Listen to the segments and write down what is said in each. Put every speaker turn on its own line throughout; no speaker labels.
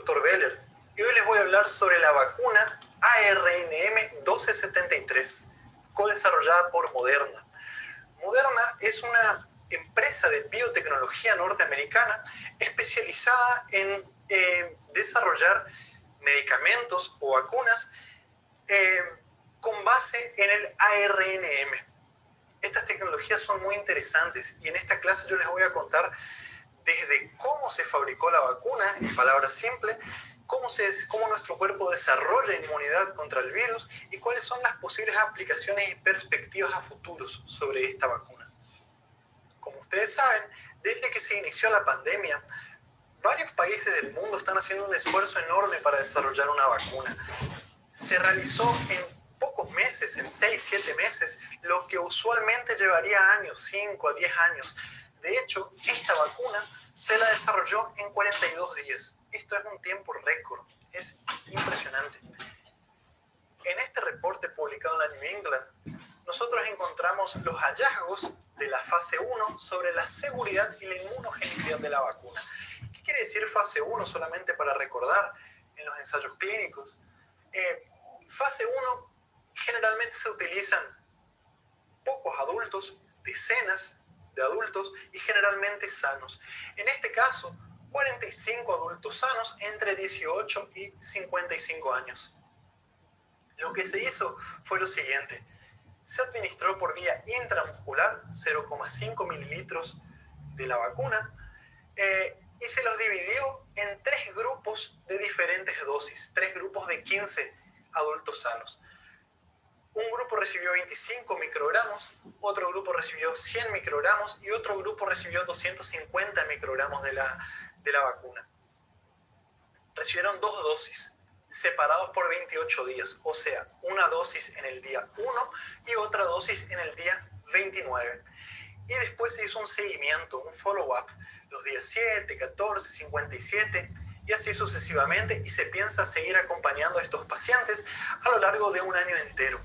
Dr. Beller y hoy les voy a hablar sobre la vacuna ARNM-1273, co-desarrollada por Moderna. Moderna es una empresa de biotecnología norteamericana especializada en desarrollar medicamentos o vacunas con base en el ARNM. Estas tecnologías son muy interesantes y en esta clase yo les voy a contar desde cómo se fabricó la vacuna, en palabras simples, cómo nuestro cuerpo desarrolla inmunidad contra el virus y cuáles son las posibles aplicaciones y perspectivas a futuros sobre esta vacuna. Como ustedes saben, desde que se inició la pandemia, varios países del mundo están haciendo un esfuerzo enorme para desarrollar una vacuna. Se realizó en pocos meses, en 6-7 meses, lo que usualmente llevaría años, 5 a 10 años. De hecho, esta vacuna se la desarrolló en 42 días. Esto es un tiempo récord, es impresionante. En este reporte publicado en la New England, nosotros encontramos los hallazgos de la fase 1 sobre la seguridad y la inmunogenicidad de la vacuna. ¿Qué quiere decir fase 1? Solamente para recordar, en los ensayos clínicos. Fase 1 generalmente se utilizan pocos adultos, decenas de adultos y generalmente sanos. En este caso, 45 adultos sanos entre 18 y 55 años. Lo que se hizo fue lo siguiente. Se administró por vía intramuscular 0,5 mililitros de la vacuna y se los dividió en 3 grupos de diferentes dosis, 3 grupos de 15 adultos sanos. Un grupo recibió 25 microgramos, otro grupo recibió 100 microgramos y otro grupo recibió 250 microgramos de la vacuna. Recibieron 2 dosis, separados por 28 días, o sea, una dosis en el día 1 y otra dosis en el día 29. Y después se hizo un seguimiento, un follow-up, los días 7, 14, 57 y así sucesivamente, y se piensa seguir acompañando a estos pacientes a lo largo de un año entero.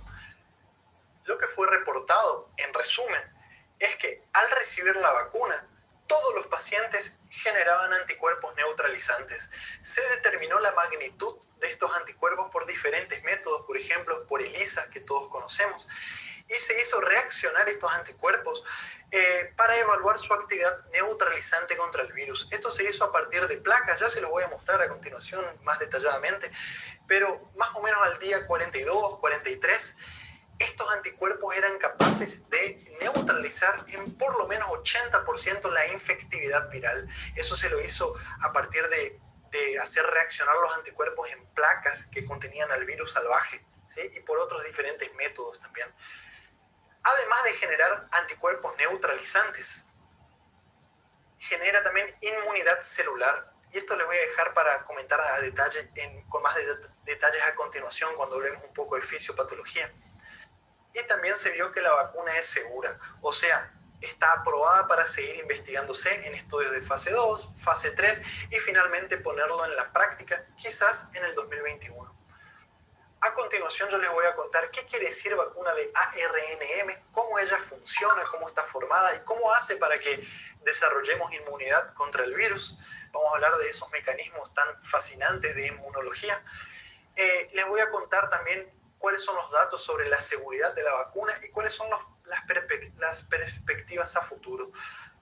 Lo que fue reportado, en resumen, es que al recibir la vacuna, todos los pacientes generaban anticuerpos neutralizantes. Se determinó la magnitud de estos anticuerpos por diferentes métodos, por ejemplo, por ELISA, que todos conocemos, y se hizo reaccionar estos anticuerpos para evaluar su actividad neutralizante contra el virus. Esto se hizo a partir de placas, ya se los voy a mostrar a continuación más detalladamente, pero más o menos al día 42, 43, estos anticuerpos eran capaces de neutralizar en por lo menos 80% la infectividad viral. Eso se lo hizo a partir de hacer reaccionar los anticuerpos en placas que contenían al virus salvaje, ¿sí? Y por otros diferentes métodos también. Además de generar anticuerpos neutralizantes, genera también inmunidad celular. Y esto les voy a dejar para comentar a detalle, con más detalles a continuación cuando hablemos un poco de fisiopatología. Y también se vio que la vacuna es segura, o sea, está aprobada para seguir investigándose en estudios de fase 2, fase 3 y finalmente ponerlo en la práctica, quizás en el 2021. A continuación yo les voy a contar qué quiere decir vacuna de ARNM, cómo ella funciona, cómo está formada y cómo hace para que desarrollemos inmunidad contra el virus. Vamos a hablar de esos mecanismos tan fascinantes de inmunología. Les voy a contar también cuáles son los datos sobre la seguridad de la vacuna y cuáles son las perspectivas a futuro.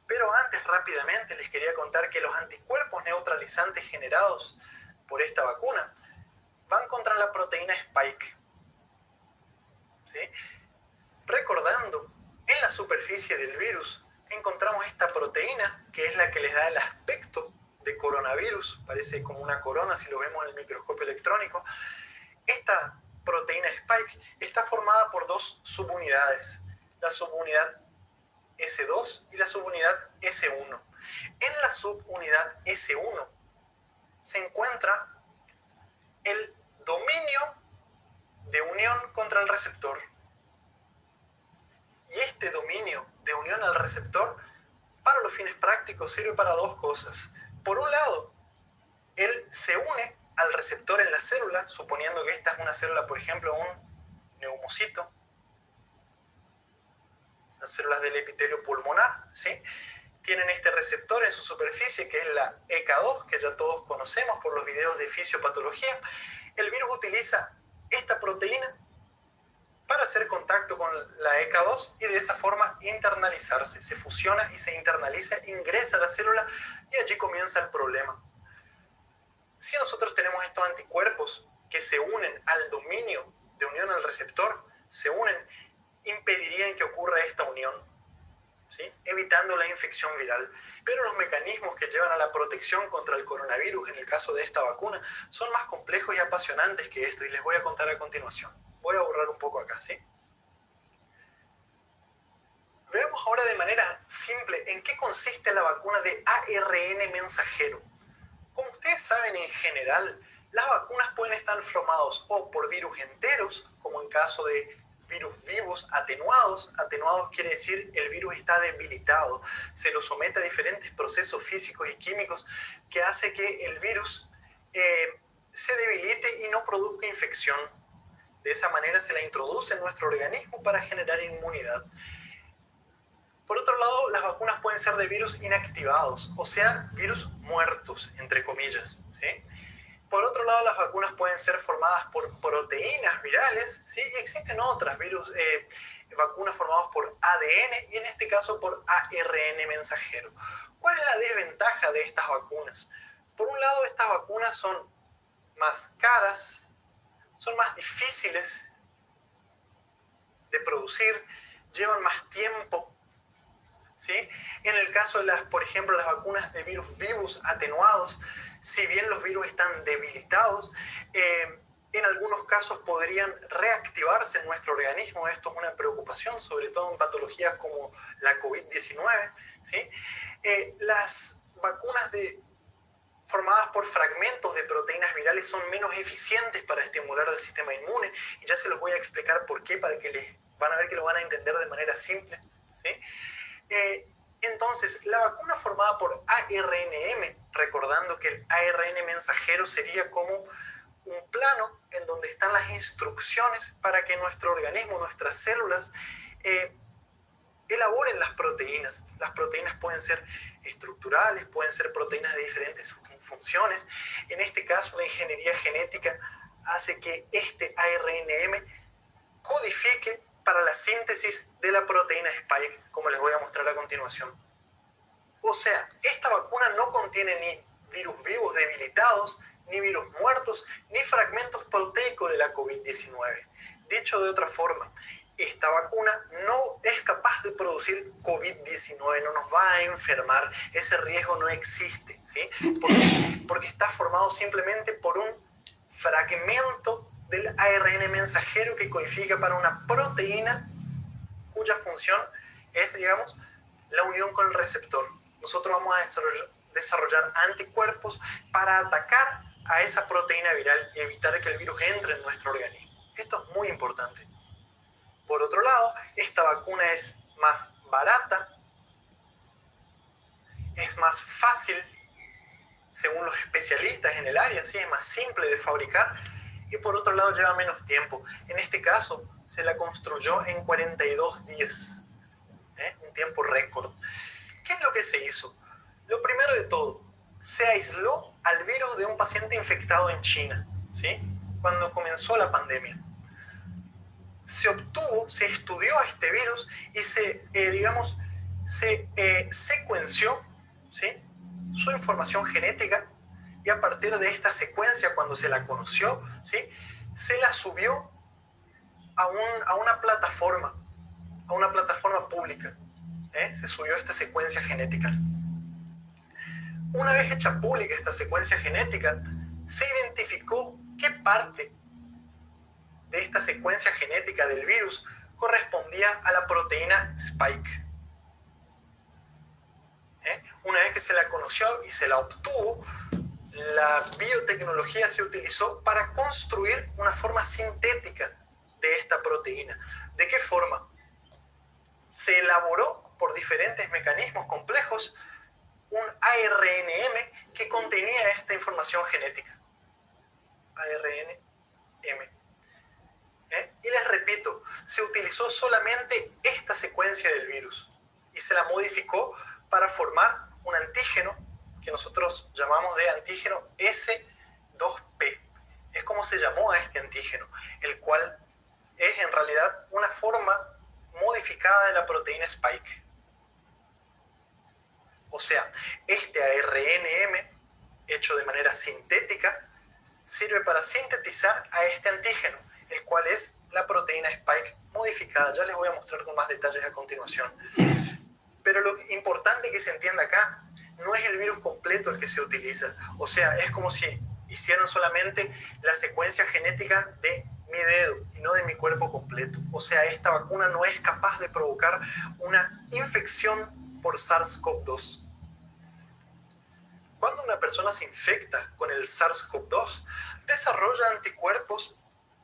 Pero antes, rápidamente, les quería contar que los anticuerpos neutralizantes generados por esta vacuna van contra la proteína Spike. ¿Sí? Recordando, en la superficie del virus encontramos esta proteína que es la que les da el aspecto de coronavirus. Parece como una corona si lo vemos en el microscopio electrónico. Esta proteína Spike está formada por 2 subunidades, la subunidad S2 y la subunidad S1. En la subunidad S1 se encuentra el dominio de unión contra el receptor. Y este dominio de unión al receptor, para los fines prácticos, sirve para 2 cosas. Por un lado, él se une al receptor en la célula, suponiendo que esta es una célula, por ejemplo, un neumocito, las células del epitelio pulmonar, ¿sí? tienen este receptor en su superficie, que es la ECA2, que ya todos conocemos por los videos de fisiopatología. El virus utiliza esta proteína para hacer contacto con la ECA2 y de esa forma internalizarse. Se fusiona y se internaliza, ingresa a la célula y allí comienza el problema. Si nosotros tenemos estos anticuerpos que se unen al dominio de unión al receptor, se unen, impedirían que ocurra esta unión, ¿sí? Evitando la infección viral. Pero los mecanismos que llevan a la protección contra el coronavirus, en el caso de esta vacuna, son más complejos y apasionantes que esto, y les voy a contar a continuación. Voy a borrar un poco acá, ¿sí? Veamos ahora de manera simple en qué consiste la vacuna de ARN mensajero. Como ustedes saben, en general, las vacunas pueden estar formadas o por virus enteros, como en caso de virus vivos atenuados. Atenuados quiere decir el virus está debilitado, se lo somete a diferentes procesos físicos y químicos que hace que el virus se debilite y no produzca infección. De esa manera se la introduce en nuestro organismo para generar inmunidad. Por otro lado, las vacunas pueden ser de virus inactivados, o sea, virus muertos, entre comillas, ¿sí? Por otro lado, las vacunas pueden ser formadas por proteínas virales, ¿sí? Y existen otras vacunas formadas por ADN y en este caso por ARN mensajero. ¿Cuál es la desventaja de estas vacunas? Por un lado, estas vacunas son más caras, son más difíciles de producir, llevan más tiempo, ¿sí? En el caso de por ejemplo, las vacunas de virus vivos atenuados, si bien los virus están debilitados, en algunos casos podrían reactivarse en nuestro organismo. Esto es una preocupación, sobre todo en patologías como la COVID-19, ¿sí? Las vacunas formadas por fragmentos de proteínas virales son menos eficientes para estimular al sistema inmune, y ya se los voy a explicar por qué, para que van a ver que lo van a entender de manera simple, ¿sí? Entonces, la vacuna formada por ARNM, recordando que el ARN mensajero sería como un plano en donde están las instrucciones para que nuestro organismo, nuestras células, elaboren las proteínas. Las proteínas pueden ser estructurales, pueden ser proteínas de diferentes funciones. En este caso, la ingeniería genética hace que este ARNM codifique para la síntesis de la proteína Spike, como les voy a mostrar a continuación. O sea, esta vacuna no contiene ni virus vivos debilitados, ni virus muertos, ni fragmentos proteicos de la COVID-19. Dicho de otra forma, esta vacuna no es capaz de producir COVID-19, no nos va a enfermar, ese riesgo no existe, ¿sí? Porque está formado simplemente por un fragmento del ARN mensajero que codifica para una proteína cuya función es, digamos, la unión con el receptor. Nosotros vamos a desarrollar anticuerpos para atacar a esa proteína viral y evitar que el virus entre en nuestro organismo. Esto es muy importante. Por otro lado, esta vacuna es más barata, es más fácil, según los especialistas en el área, ¿sí? Es más simple de fabricar, y por otro lado lleva menos tiempo. En este caso, se la construyó en 42 días, un tiempo récord. ¿Qué es lo que se hizo? Lo primero de todo, se aisló al virus de un paciente infectado en China, ¿sí? Cuando comenzó la pandemia. Se estudió a este virus y se secuenció, ¿sí? Su información genética, y a partir de esta secuencia, cuando se la conoció, ¿sí? Se la subió a una plataforma pública, se subió esta secuencia genética. Una vez hecha pública esta secuencia genética, se identificó qué parte de esta secuencia genética del virus correspondía a la proteína Spike. Una vez que se la conoció y se la obtuvo, la biotecnología se utilizó para construir una forma sintética de esta proteína. ¿De qué forma? Se elaboró por diferentes mecanismos complejos un ARNM que contenía esta información genética. ARNM. Y les repito, se utilizó solamente esta secuencia del virus y se la modificó para formar un antígeno que nosotros llamamos de antígeno S2P. Es como se llamó a este antígeno, el cual es en realidad una forma modificada de la proteína Spike. O sea, este ARNM, hecho de manera sintética, sirve para sintetizar a este antígeno, el cual es la proteína Spike modificada. Ya les voy a mostrar con más detalles a continuación. Pero lo importante que se entienda acá no es el virus completo el que se utiliza. O sea, es como si hicieran solamente la secuencia genética de mi dedo y no de mi cuerpo completo. O sea, esta vacuna no es capaz de provocar una infección por SARS-CoV-2. Cuando una persona se infecta con el SARS-CoV-2, desarrolla anticuerpos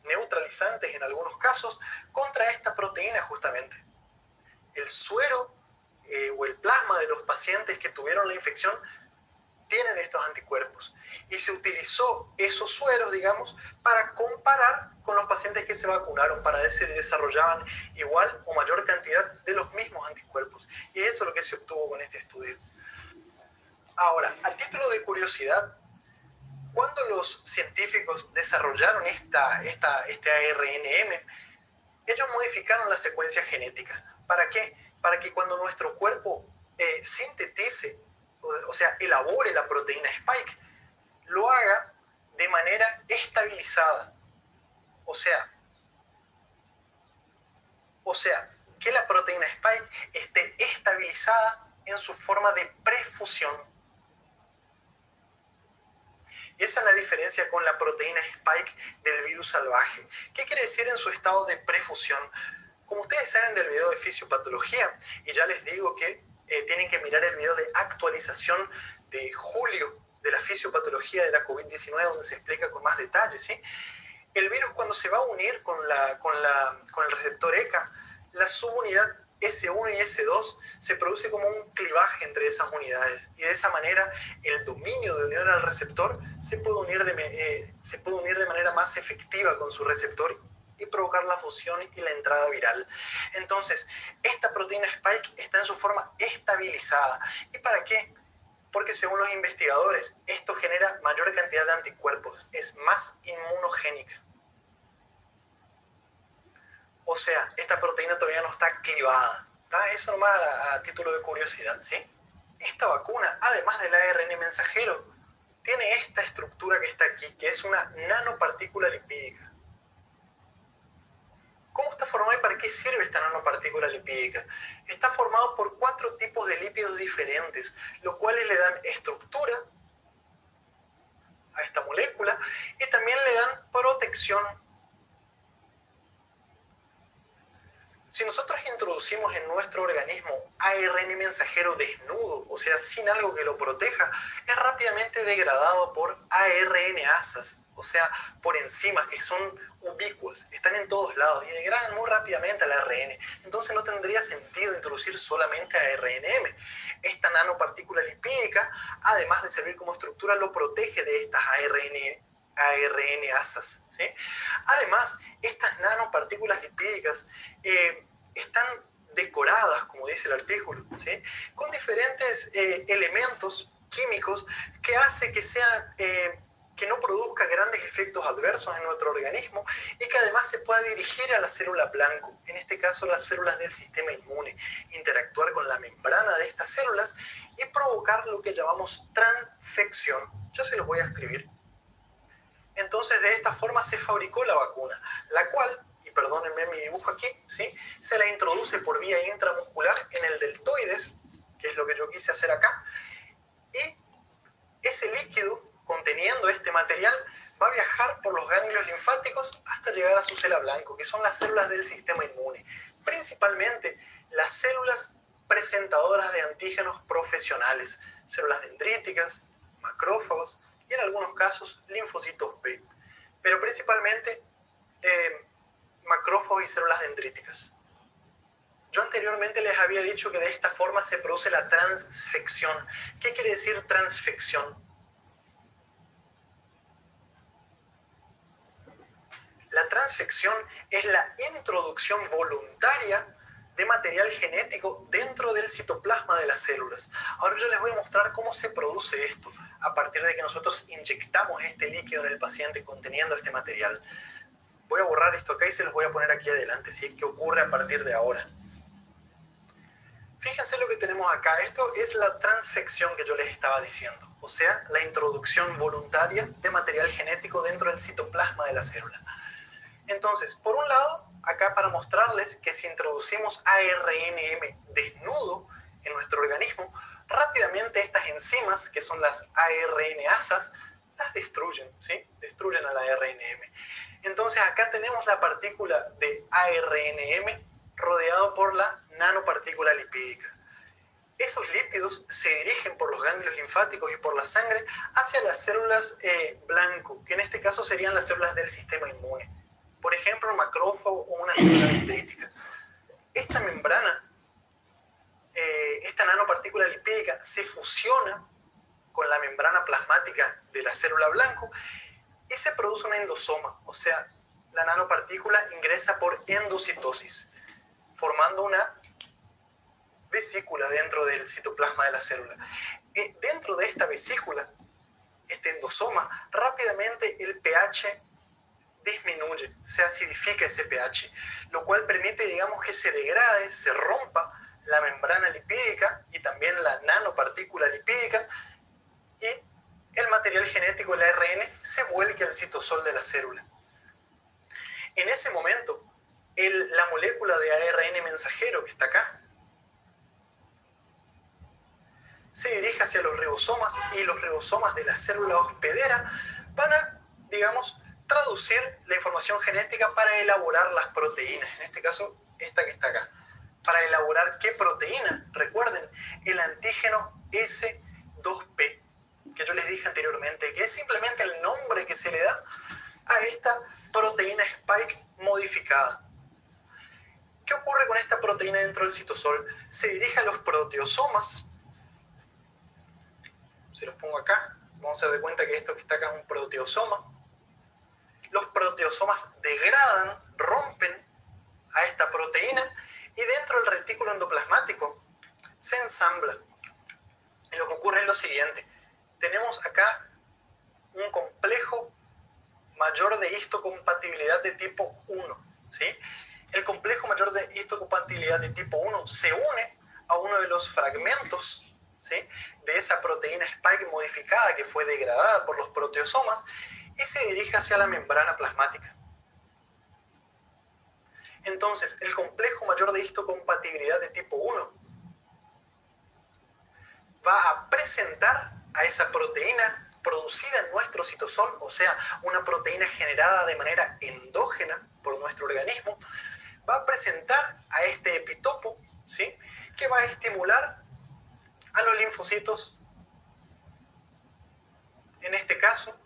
neutralizantes en algunos casos contra esta proteína justamente. El suero o el plasma de los pacientes que tuvieron la infección tienen estos anticuerpos. Y se utilizó esos sueros, digamos, para comparar con los pacientes que se vacunaron, para ver si desarrollaban igual o mayor cantidad de los mismos anticuerpos. Y eso es lo que se obtuvo con este estudio. Ahora, a título de curiosidad, cuando los científicos desarrollaron este ARNM, ellos modificaron la secuencia genética. ¿Para qué? Para que cuando nuestro cuerpo sintetice, o sea, elabore la proteína Spike, lo haga de manera estabilizada. O sea, que la proteína Spike esté estabilizada en su forma de prefusión. Y esa es la diferencia con la proteína Spike del virus salvaje. ¿Qué quiere decir en su estado de prefusión? Como ustedes saben del video de fisiopatología, y ya les digo que tienen que mirar el video de actualización de julio de la fisiopatología de la COVID-19, donde se explica con más detalles, ¿sí? El virus, cuando se va a unir con el receptor ECA, la subunidad S1 y S2 se produce como un clivaje entre esas unidades, y de esa manera el dominio de unión al receptor se puede unir de manera más efectiva con su receptor y provocar la fusión y la entrada viral. Entonces, esta proteína Spike está en su forma estabilizada. ¿Y para qué? Porque según los investigadores, esto genera mayor cantidad de anticuerpos, es más inmunogénica. O sea, esta proteína todavía no está clivada. Eso nomás a título de curiosidad, ¿sí? Esta vacuna, además del ARN mensajero, tiene esta estructura que está aquí, que es una nanopartícula lipídica. ¿Cómo está formada y para qué sirve esta nanopartícula lipídica? Está formado por 4 tipos de lípidos diferentes, los cuales le dan estructura a esta molécula y también le dan protección. Si nosotros introducimos en nuestro organismo ARN mensajero desnudo, o sea, sin algo que lo proteja, es rápidamente degradado por ARNasas, o sea, por enzimas que son ubicuas, están en todos lados y degradan muy rápidamente al ARN. Entonces no tendría sentido introducir solamente ARNM. Esta nanopartícula lipídica, además de servir como estructura, lo protege de estas ARNasas, ¿sí? Además, estas nanopartículas lipídicas están decoradas, como dice el artículo, ¿sí? Con diferentes elementos químicos que hace que no produzca grandes efectos adversos en nuestro organismo y que además se pueda dirigir a la célula blanco, en este caso las células del sistema inmune, interactuar con la membrana de estas células y provocar lo que llamamos transfección. Yo se los voy a escribir. Entonces, de esta forma se fabricó la vacuna, la cual, y perdónenme mi dibujo aquí, ¿sí?, se la introduce por vía intramuscular en el deltoides, que es lo que yo quise hacer acá, y ese líquido conteniendo este material va a viajar por los ganglios linfáticos hasta llegar a su célula blanco, que son las células del sistema inmune, principalmente las células presentadoras de antígenos profesionales, células dendríticas, macrófagos, y en algunos casos linfocitos B, pero principalmente macrófagos y células dendríticas. Yo anteriormente les había dicho que de esta forma se produce la transfección. ¿Qué quiere decir transfección? La transfección es la introducción voluntaria de material genético dentro del citoplasma de las células. Ahora yo les voy a mostrar cómo se produce esto a partir de que nosotros inyectamos este líquido en el paciente conteniendo este material. Voy a borrar esto acá y se los voy a poner aquí adelante, si es que ocurre a partir de ahora. Fíjense lo que tenemos acá. Esto es la transfección que yo les estaba diciendo, o sea, la introducción voluntaria de material genético dentro del citoplasma de la célula. Entonces, por un lado, acá para mostrarles que si introducimos ARNM desnudo en nuestro organismo, rápidamente estas enzimas, que son las ARNasas, las destruyen, ¿sí? Destruyen al ARNM. Entonces, acá tenemos la partícula de ARNM rodeado por la nanopartícula lipídica. Esos lípidos se dirigen por los ganglios linfáticos y por la sangre hacia las células blanco, que en este caso serían las células del sistema inmune. Por ejemplo, un macrófago o una célula dendrítica. Esta membrana, esta nanopartícula lipídica, se fusiona con la membrana plasmática de la célula blanco y se produce un endosoma, o sea, la nanopartícula ingresa por endocitosis, formando una vesícula dentro del citoplasma de la célula. Dentro de esta vesícula, este endosoma, rápidamente el pH disminuye, se acidifica ese pH, lo cual permite, digamos, que se degrade, se rompa la membrana lipídica y también la nanopartícula lipídica, y el material genético, el ARN, se vuelque al citosol de la célula. En ese momento, la molécula de ARN mensajero que está acá se dirige hacia los ribosomas, y los ribosomas de la célula hospedera van a, digamos, traducir la información genética para elaborar las proteínas, en este caso esta que está acá. Para elaborar ¿qué proteína? Recuerden, el antígeno S2P, que yo les dije anteriormente, que es simplemente el nombre que se le da a esta proteína spike modificada. ¿Qué ocurre con esta proteína dentro del citosol? Se dirige a los proteosomas. Se los pongo acá. Vamos a dar cuenta que esto que está acá es un proteosoma. Los proteosomas degradan, rompen a esta proteína, y dentro del retículo endoplasmático se ensambla. Y lo que ocurre es lo siguiente. Tenemos acá un complejo mayor de histocompatibilidad de tipo 1, ¿sí? El complejo mayor de histocompatibilidad de tipo 1 se une a uno de los fragmentos, ¿sí?, de esa proteína spike modificada que fue degradada por los proteosomas, y se dirige hacia la membrana plasmática. Entonces, el complejo mayor de histocompatibilidad de tipo 1 va a presentar a esa proteína producida en nuestro citosol, o sea, una proteína generada de manera endógena por nuestro organismo, va a presentar a este epitopo, ¿sí?, que va a estimular a los linfocitos, en este caso,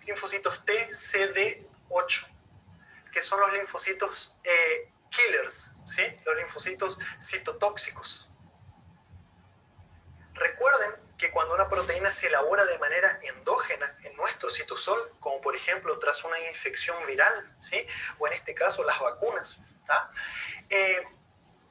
linfocitos T, CD8, que son los linfocitos killers, ¿sí?, los linfocitos citotóxicos. Recuerden que cuando una proteína se elabora de manera endógena en nuestro citosol, como por ejemplo tras una infección viral, ¿sí?, o en este caso las vacunas, ¿tá?,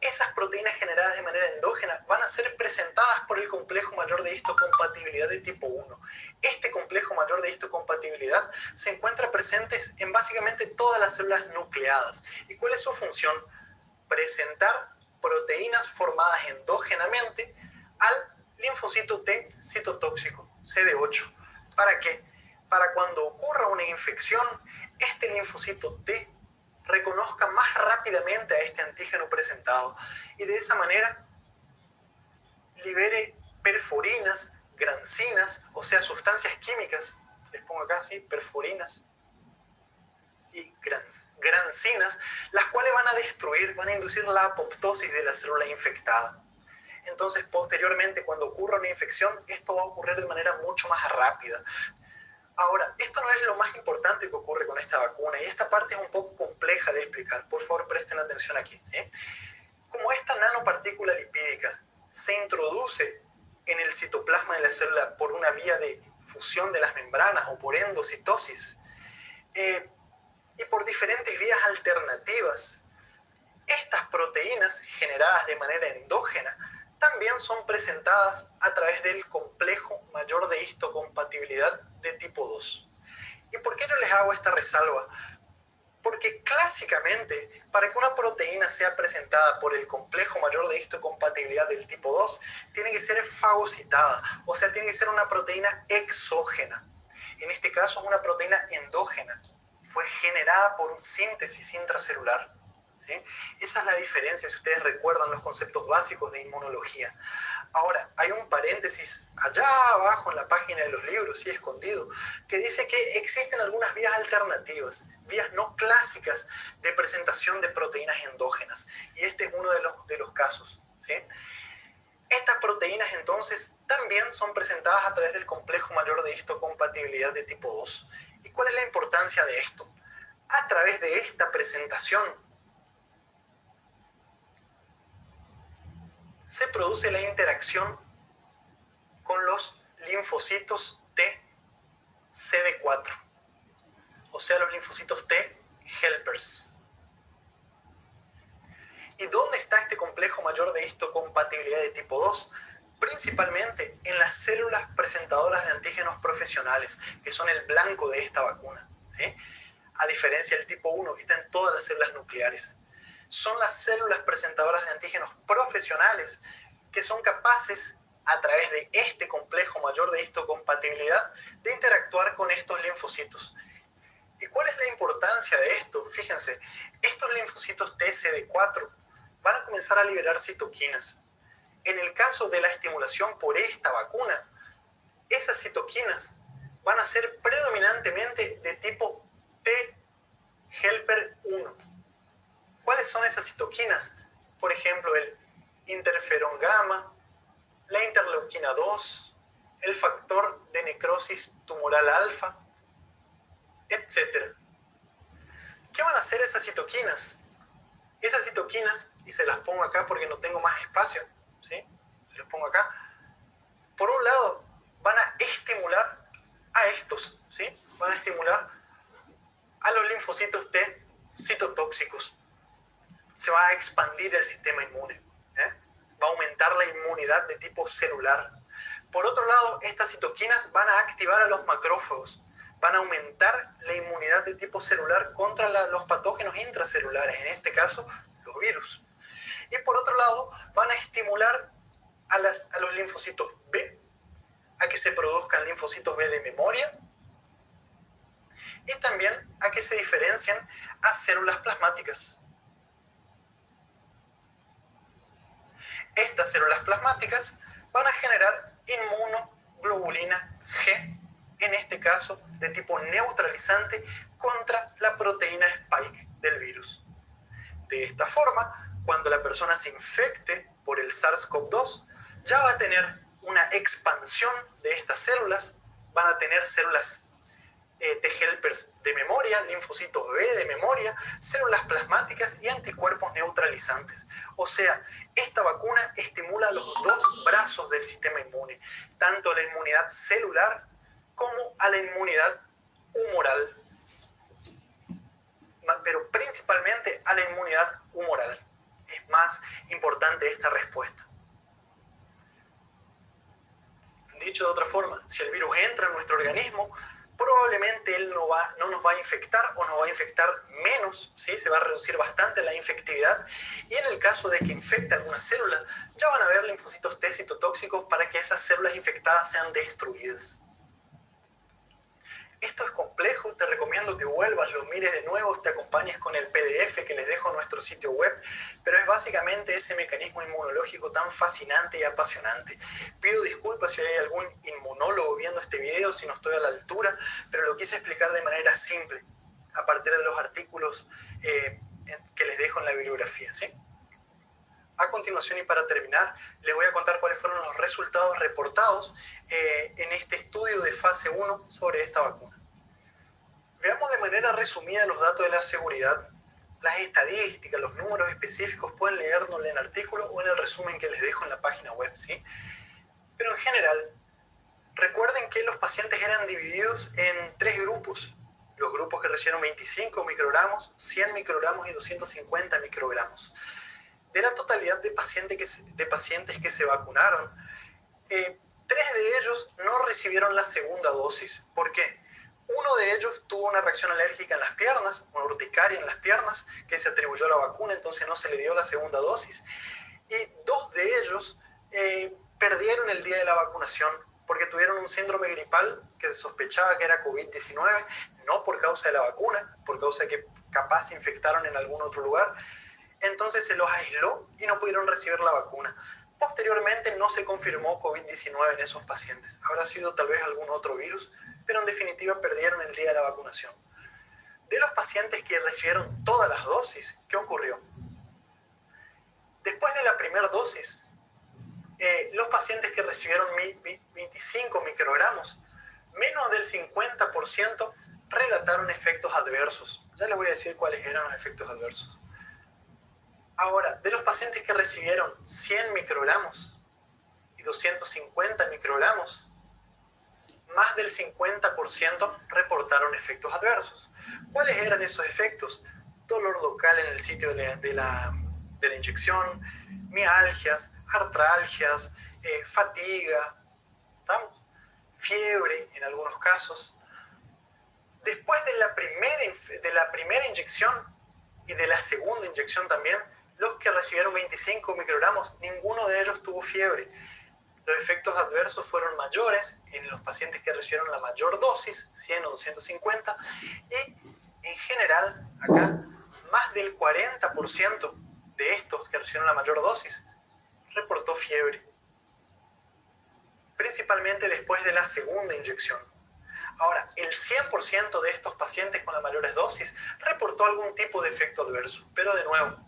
esas proteínas generadas de manera endógena van a ser presentadas por el complejo mayor de histocompatibilidad de tipo 1. Este complejo mayor de histocompatibilidad se encuentra presente en básicamente todas las células nucleadas. ¿Y cuál es su función? Presentar proteínas formadas endógenamente al linfocito T citotóxico, CD8. ¿Para qué? Para cuando ocurra una infección, este linfocito T reconozca más rápidamente a este antígeno presentado, y de esa manera libere perforinas, grancinas, o sea, sustancias químicas, les pongo acá, ¿sí?, perforinas y grancinas, las cuales van a destruir, van a inducir la apoptosis de la célula infectada. Entonces, posteriormente, cuando ocurra una infección, esto va a ocurrir de manera mucho más rápida. Ahora, esto no es lo más importante que ocurre con esta vacuna, y esta parte es un poco compleja de explicar. Por favor, presten atención aquí, ¿sí? Como esta nanopartícula lipídica se introduce en el citoplasma de la célula por una vía de fusión de las membranas o por endocitosis, y por diferentes vías alternativas, estas proteínas proteínas generadas de manera endógena también son presentadas a través del complejo mayor de histocompatibilidad de tipo 2. ¿Y por qué yo les hago esta resalva? Porque clásicamente, para que una proteína sea presentada por el complejo mayor de histocompatibilidad del tipo 2, tiene que ser fagocitada, o sea, tiene que ser una proteína exógena. En este caso es una proteína endógena, fue generada por síntesis intracelular. ¿Sí? Esa es la diferencia, si ustedes recuerdan los conceptos básicos de inmunología. Ahora, hay un paréntesis allá abajo en la página de los libros, sí, escondido, que dice que existen algunas vías alternativas, vías no clásicas de presentación de proteínas endógenas. Y este es uno de los casos. ¿Sí? Estas proteínas entonces también son presentadas a través del complejo mayor de histocompatibilidad de tipo 2. ¿Y cuál es la importancia de esto? A través de esta presentación se produce la interacción con los linfocitos T CD4, o sea, los linfocitos T helpers. ¿Y dónde está este complejo mayor de histocompatibilidad de tipo 2? Principalmente en las células presentadoras de antígenos profesionales, que son el blanco de esta vacuna, ¿sí? A diferencia del tipo 1, que está en todas las células nucleares. Son las células presentadoras de antígenos profesionales que son capaces, a través de este complejo mayor de histocompatibilidad, de interactuar con estos linfocitos. ¿Y cuál es la importancia de esto? Fíjense, estos linfocitos TCD4 van a comenzar a liberar citoquinas. En el caso de la estimulación por esta vacuna, esas citoquinas van a ser predominantemente de tipo T helper 1. ¿Cuáles son esas citoquinas? Por ejemplo, el interferón gamma, la interleuquina 2, el factor de necrosis tumoral alfa, etc. ¿Qué van a hacer esas citoquinas? Esas citoquinas, y se las pongo acá porque no tengo más espacio, ¿sí? Se las pongo acá. Por un lado, van a estimular a estos, ¿sí? Van a estimular a los linfocitos T citotóxicos. Se va a expandir el sistema inmune, ¿eh? Va a aumentar la inmunidad de tipo celular. Por otro lado, estas citoquinas van a activar a los macrófagos, van a aumentar la inmunidad de tipo celular contra los patógenos intracelulares, en este caso, los virus. Y por otro lado, van a estimular a los linfocitos B, a que se produzcan linfocitos B de memoria, y también a que se diferencien a células plasmáticas. Estas células plasmáticas van a generar inmunoglobulina G, en este caso de tipo neutralizante contra la proteína Spike del virus. De esta forma, cuando la persona se infecte por el SARS-CoV-2, ya va a tener una expansión de estas células, van a tener células T-helpers de memoria, linfocitos B de memoria, células plasmáticas y anticuerpos neutralizantes. O sea, esta vacuna estimula los dos brazos del sistema inmune, tanto a la inmunidad celular como a la inmunidad humoral, pero principalmente a la inmunidad humoral. Es más importante esta respuesta. Dicho de otra forma, si el virus entra en nuestro organismo, probablemente él no nos va a infectar o nos va a infectar menos, ¿sí? Se va a reducir bastante la infectividad, y en el caso de que infecte alguna célula, ya van a haber linfocitos T citotóxicos para que esas células infectadas sean destruidas. Esto es complejo, te recomiendo que vuelvas, lo mires de nuevo, te acompañes con el PDF que les dejo en nuestro sitio web, pero es básicamente ese mecanismo inmunológico tan fascinante y apasionante. Pido disculpas si hay algún inmunólogo viendo este video, si no estoy a la altura, pero lo quise explicar de manera simple, a partir de los artículos que les dejo en la bibliografía, ¿sí? A continuación, y para terminar, les voy a contar cuáles fueron los resultados reportados en este estudio de fase 1 sobre esta vacuna. Veamos de manera resumida los datos de la seguridad. Las estadísticas, los números específicos pueden leernos en el artículo o en el resumen que les dejo en la página web, ¿sí? Pero en general, recuerden que los pacientes eran divididos en 3 grupos. Los grupos que recibieron 25 microgramos, 100 microgramos y 250 microgramos. de la totalidad de pacientes que se vacunaron, 3 de ellos no recibieron la segunda dosis. ¿Por qué? Uno de ellos tuvo una reacción alérgica en las piernas, una urticaria en las piernas, que se atribuyó a la vacuna, entonces no se le dio la segunda dosis. Y 2 de ellos perdieron el día de la vacunación porque tuvieron un síndrome gripal que se sospechaba que era COVID-19, no por causa de la vacuna, por causa de que capaz se infectaron en algún otro lugar. Entonces se los aisló y no pudieron recibir la vacuna. Posteriormente no se confirmó COVID-19 en esos pacientes. Habrá sido tal vez algún otro virus, pero en definitiva perdieron el día de la vacunación. De los pacientes que recibieron todas las dosis, ¿qué ocurrió? Después de la primera dosis, los pacientes que recibieron 25 microgramos, menos del 50% relataron efectos adversos. Ya les voy a decir cuáles eran los efectos adversos. Ahora, de los pacientes que recibieron 100 microgramos y 250 microgramos, más del 50% reportaron efectos adversos. ¿Cuáles eran esos efectos? Dolor local en el sitio de la inyección, mialgias, artralgias, fatiga, ¿estamos? Fiebre en algunos casos. Después de la primera inyección y de la segunda inyección también, los que recibieron 25 microgramos, ninguno de ellos tuvo fiebre. Los efectos adversos fueron mayores en los pacientes que recibieron la mayor dosis, 100 o 250, y en general, acá, más del 40% de estos que recibieron la mayor dosis reportó fiebre, principalmente después de la segunda inyección. Ahora, el 100% de estos pacientes con las mayores dosis reportó algún tipo de efecto adverso, pero de nuevo,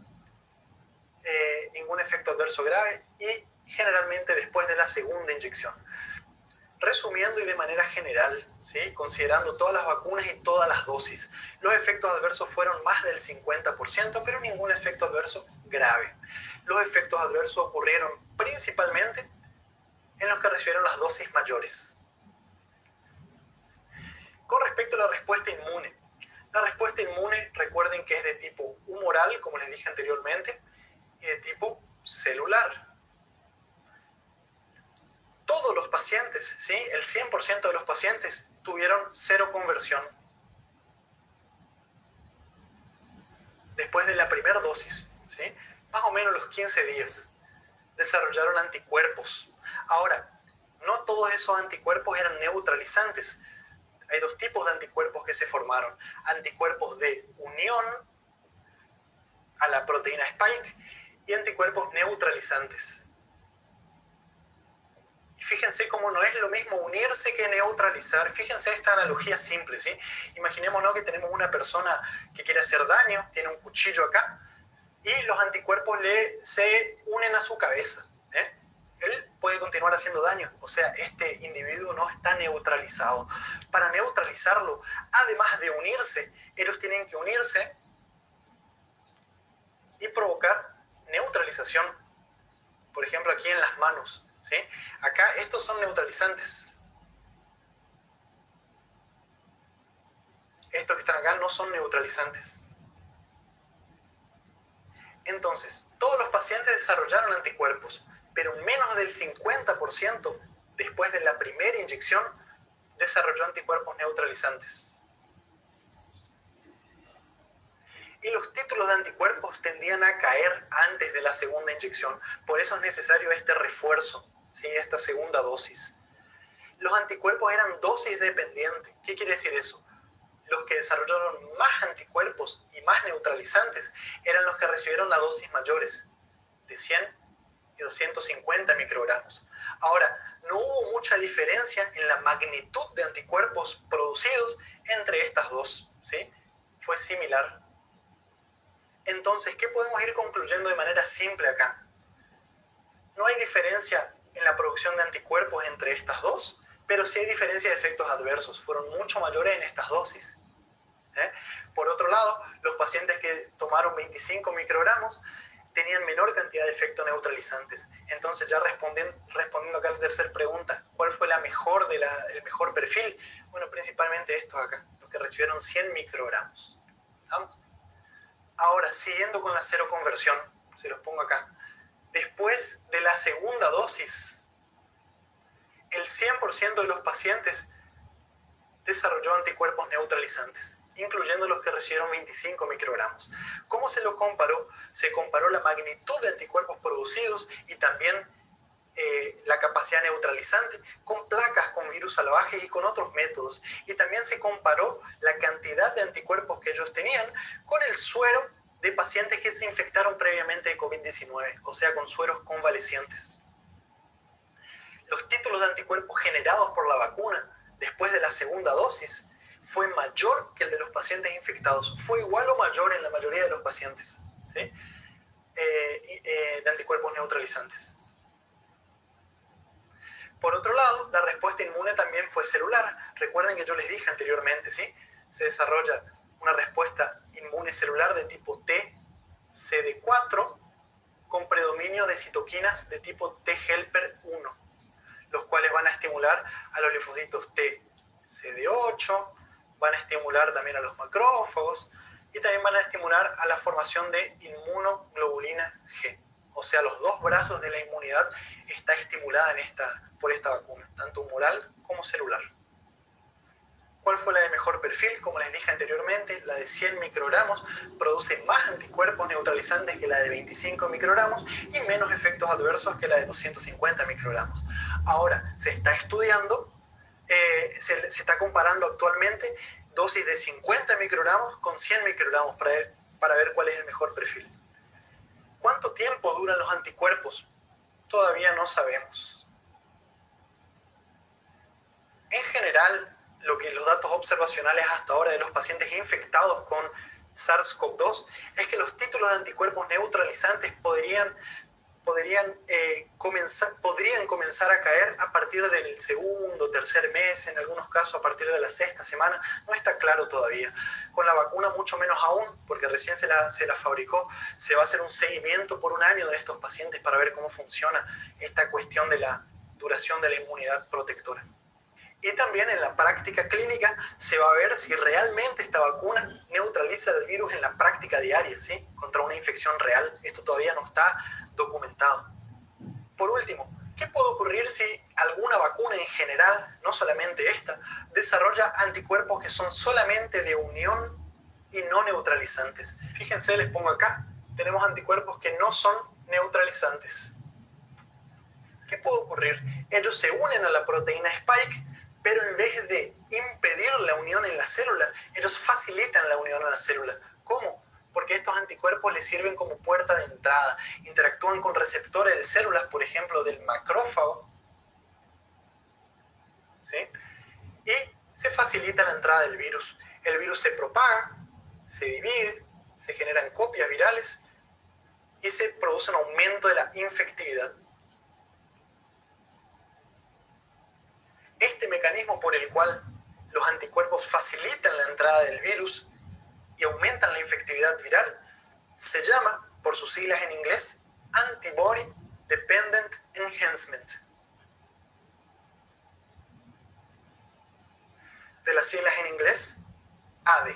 ningún efecto adverso grave y generalmente después de la segunda inyección. Resumiendo y de manera general, ¿sí? Considerando todas las vacunas y todas las dosis, los efectos adversos fueron más del 50%, pero ningún efecto adverso grave. Los efectos adversos ocurrieron principalmente en los que recibieron las dosis mayores. Con respecto a la respuesta inmune, recuerden que es de tipo humoral, como les dije anteriormente, y de tipo celular. Todos los pacientes, ¿sí? El 100% de los pacientes tuvieron seroconversión después de la primera dosis, ¿sí? Más o menos los 15 días desarrollaron anticuerpos. Ahora, no todos esos anticuerpos eran neutralizantes. Hay 2 tipos de anticuerpos que se formaron. Anticuerpos de unión a la proteína Spike y anticuerpos neutralizantes. Y fíjense cómo no es lo mismo unirse que neutralizar. Fíjense esta analogía simple, ¿sí? Imaginémonos que tenemos una persona que quiere hacer daño, tiene un cuchillo acá, y los anticuerpos se unen a su cabeza, ¿eh? Él puede continuar haciendo daño. O sea, este individuo no está neutralizado. Para neutralizarlo, además de unirse, ellos tienen que unirse y provocar neutralización. Por ejemplo, aquí en las manos, ¿sí? Acá estos son neutralizantes. Estos que están acá no son neutralizantes. Entonces, todos los pacientes desarrollaron anticuerpos, pero menos del 50% después de la primera inyección desarrolló anticuerpos neutralizantes. Y los títulos de anticuerpos tendían a caer antes de la segunda inyección. Por eso es necesario este refuerzo, ¿sí? Esta segunda dosis. Los anticuerpos eran dosis dependientes. ¿Qué quiere decir eso? Los que desarrollaron más anticuerpos y más neutralizantes eran los que recibieron las dosis mayores, de 100 y 250 microgramos. Ahora, no hubo mucha diferencia en la magnitud de anticuerpos producidos entre estas dos, ¿sí? Fue similar. Entonces, ¿qué podemos ir concluyendo de manera simple acá? No hay diferencia en la producción de anticuerpos entre estas dos, pero sí hay diferencia de efectos adversos. Fueron mucho mayores en estas dosis. Por otro lado, los pacientes que tomaron 25 microgramos tenían menor cantidad de efectos neutralizantes. Entonces, ya respondiendo acá a la tercera pregunta, ¿cuál fue el mejor perfil? Bueno, principalmente estos acá, los que recibieron 100 microgramos. ¿Vamos? Ahora, siguiendo con la seroconversión, se los pongo acá. Después de la segunda dosis, el 100% de los pacientes desarrolló anticuerpos neutralizantes, incluyendo los que recibieron 25 microgramos. ¿Cómo se los comparó? Se comparó la magnitud de anticuerpos producidos y también la capacidad neutralizante con placas, con virus salvajes y con otros métodos. Y también se comparó la cantidad de anticuerpos que ellos tenían con el suero de pacientes que se infectaron previamente de COVID-19, o sea, con sueros convalecientes. Los títulos de anticuerpos generados por la vacuna después de la segunda dosis fue mayor que el de los pacientes infectados. Fue igual o mayor en la mayoría de los pacientes, ¿sí? De anticuerpos neutralizantes. Por otro lado, la respuesta inmune también fue celular. Recuerden que yo les dije anteriormente, ¿sí? Se desarrolla una respuesta inmune celular de tipo T, CD4, con predominio de citoquinas de tipo T helper 1, los cuales van a estimular a los linfocitos T, CD8, van a estimular también a los macrófagos y también van a estimular a la formación de inmunoglobulina G. O sea, los dos brazos de la inmunidad está estimulada por esta vacuna, tanto humoral como celular. ¿Cuál fue la de mejor perfil? Como les dije anteriormente, la de 100 microgramos produce más anticuerpos neutralizantes que la de 25 microgramos y menos efectos adversos que la de 250 microgramos. Ahora, se está estudiando, se está comparando actualmente dosis de 50 microgramos con 100 microgramos para ver cuál es el mejor perfil. ¿Cuánto tiempo duran los anticuerpos? Todavía no sabemos. En general, los datos observacionales hasta ahora de los pacientes infectados con SARS-CoV-2 es que los títulos de anticuerpos neutralizantes podrían comenzar a caer a partir del segundo, tercer mes, en algunos casos a partir de la sexta semana. No está claro todavía. Con la vacuna mucho menos aún, porque recién se la fabricó. Se va a hacer un seguimiento por un año de estos pacientes para ver cómo funciona esta cuestión de la duración de la inmunidad protectora. Y también en la práctica clínica se va a ver si realmente esta vacuna neutraliza el virus en la práctica diaria, ¿sí? Contra una infección real. Esto todavía no está documentado. Por último, ¿qué puede ocurrir si alguna vacuna en general, no solamente esta, desarrolla anticuerpos que son solamente de unión y no neutralizantes? Fíjense, les pongo acá, tenemos anticuerpos que no son neutralizantes. ¿Qué puede ocurrir? Ellos se unen a la proteína Spike, pero en vez de impedir la unión en la célula, ellos facilitan la unión en la célula. ¿Cómo? Porque estos anticuerpos les sirven como puerta de entrada. Interactúan con receptores de células, por ejemplo, del macrófago, ¿sí? Y se facilita la entrada del virus. El virus se propaga, se divide, se generan copias virales y se produce un aumento de la infectividad. Este mecanismo por el cual los anticuerpos facilitan la entrada del virus y aumentan la infectividad viral se llama, por sus siglas en inglés, Antibody Dependent Enhancement. De las siglas en inglés, AD.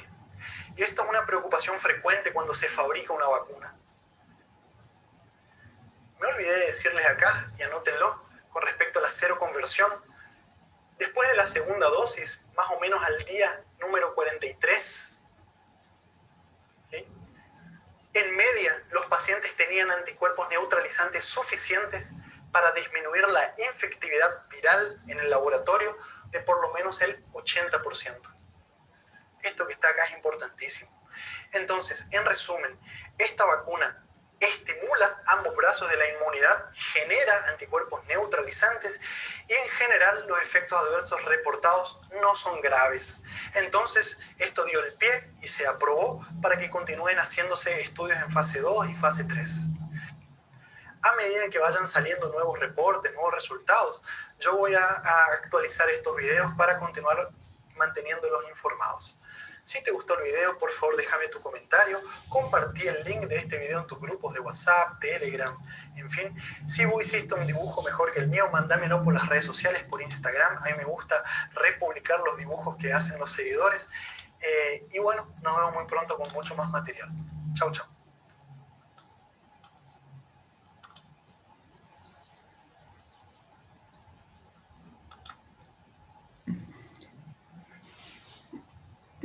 Y esto es una preocupación frecuente cuando se fabrica una vacuna. Me olvidé de decirles acá, y anótenlo, con respecto a la seroconversión. Después de la segunda dosis, más o menos al día número 43, ¿sí? En media, los pacientes tenían anticuerpos neutralizantes suficientes para disminuir la infectividad viral en el laboratorio de por lo menos el 80%. Esto que está acá es importantísimo. Entonces, en resumen, esta vacuna estimula ambos brazos de la inmunidad, genera anticuerpos neutralizantes y en general los efectos adversos reportados no son graves. Entonces esto dio el pie y se aprobó para que continúen haciéndose estudios en fase 2 y fase 3. A medida que vayan saliendo nuevos reportes, nuevos resultados, yo voy a actualizar estos videos para continuar manteniéndolos informados. Si te gustó el video, por favor déjame tu comentario, compartí el link de este video en tus grupos de WhatsApp, Telegram, en fin. Si vos hiciste un dibujo mejor que el mío, mándamelo por las redes sociales, por Instagram. A mí me gusta republicar los dibujos que hacen los seguidores. Y bueno, nos vemos muy pronto con mucho más material. Chau, chau.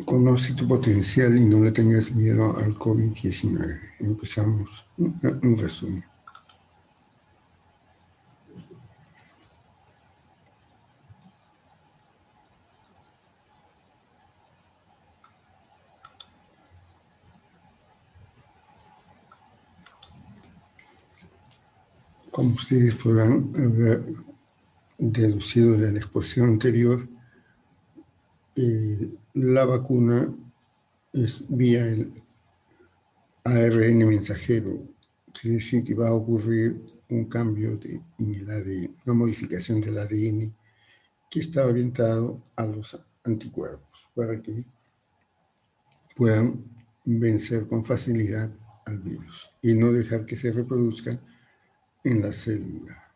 Conoce tu potencial y no le tengas miedo al COVID-19. Empezamos un resumen. Como ustedes podrán haber deducido de la exposición anterior, la vacuna es vía el ARN mensajero, quiere decir que va a ocurrir un cambio en el ADN, una modificación del ADN que está orientado a los anticuerpos para que puedan vencer con facilidad al virus y no dejar que se reproduzca en la célula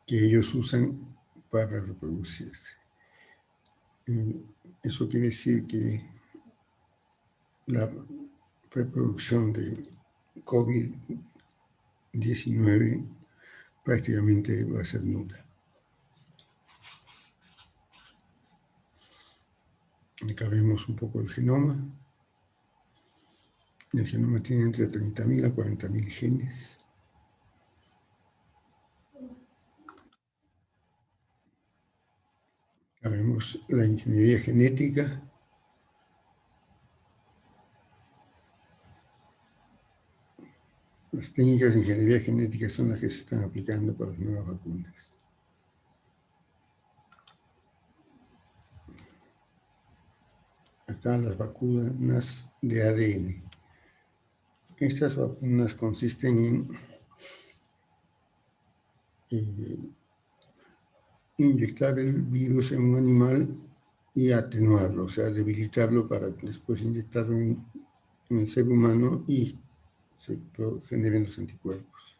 que ellos usan para reproducirse. Eso quiere decir que la reproducción de COVID-19 prácticamente va a ser nula. Acá vemos un poco el genoma. El genoma tiene entre 30.000 a 40.000 genes. Acá vemos la ingeniería genética. Las técnicas de ingeniería genética son las que se están aplicando para las nuevas vacunas. Acá las vacunas de ADN. Estas vacunas consisten en inyectar el virus en un animal y atenuarlo, o sea, debilitarlo para después inyectarlo en el ser humano y se generen los anticuerpos.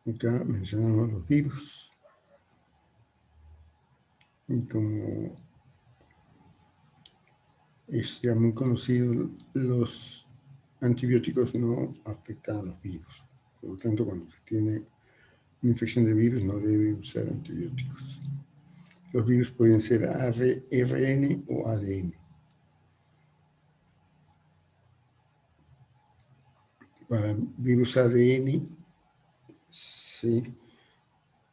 Acá mencionamos los virus. Y como es ya muy conocido, los antibióticos no afectan a los virus. Por lo tanto, cuando se tiene una infección de virus, no debe usar antibióticos. Los virus pueden ser ARN o ADN. Para virus ADN se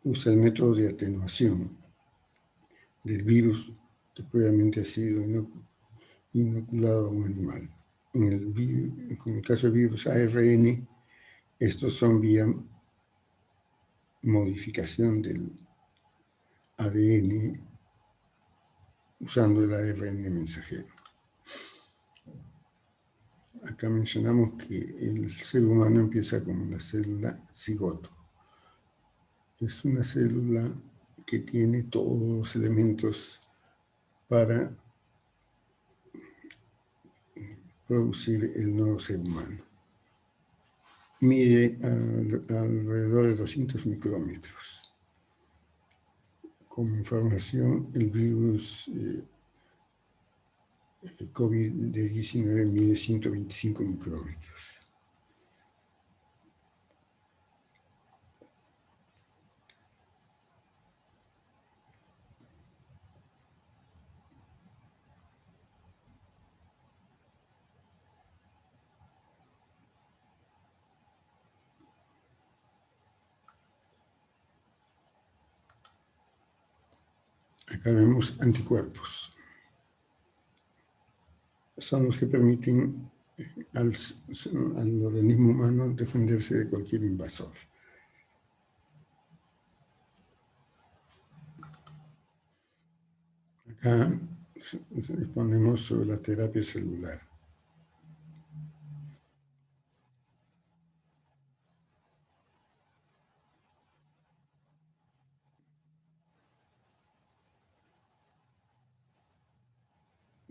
usa el método de atenuación del virus que previamente ha sido inoculado a un animal. En el caso del virus ARN, estos son vía modificación del ADN usando el ARN mensajero. Acá mencionamos que el ser humano empieza con la célula cigoto. Es una célula que tiene todos los elementos para producir el nuevo ser humano. Mide alrededor de 200 micrómetros. Como información, el virus COVID-19 mide 125 micrómetros. Acá vemos anticuerpos. Son los que permiten al organismo humano defenderse de cualquier invasor. Acá ponemos sobre la terapia celular.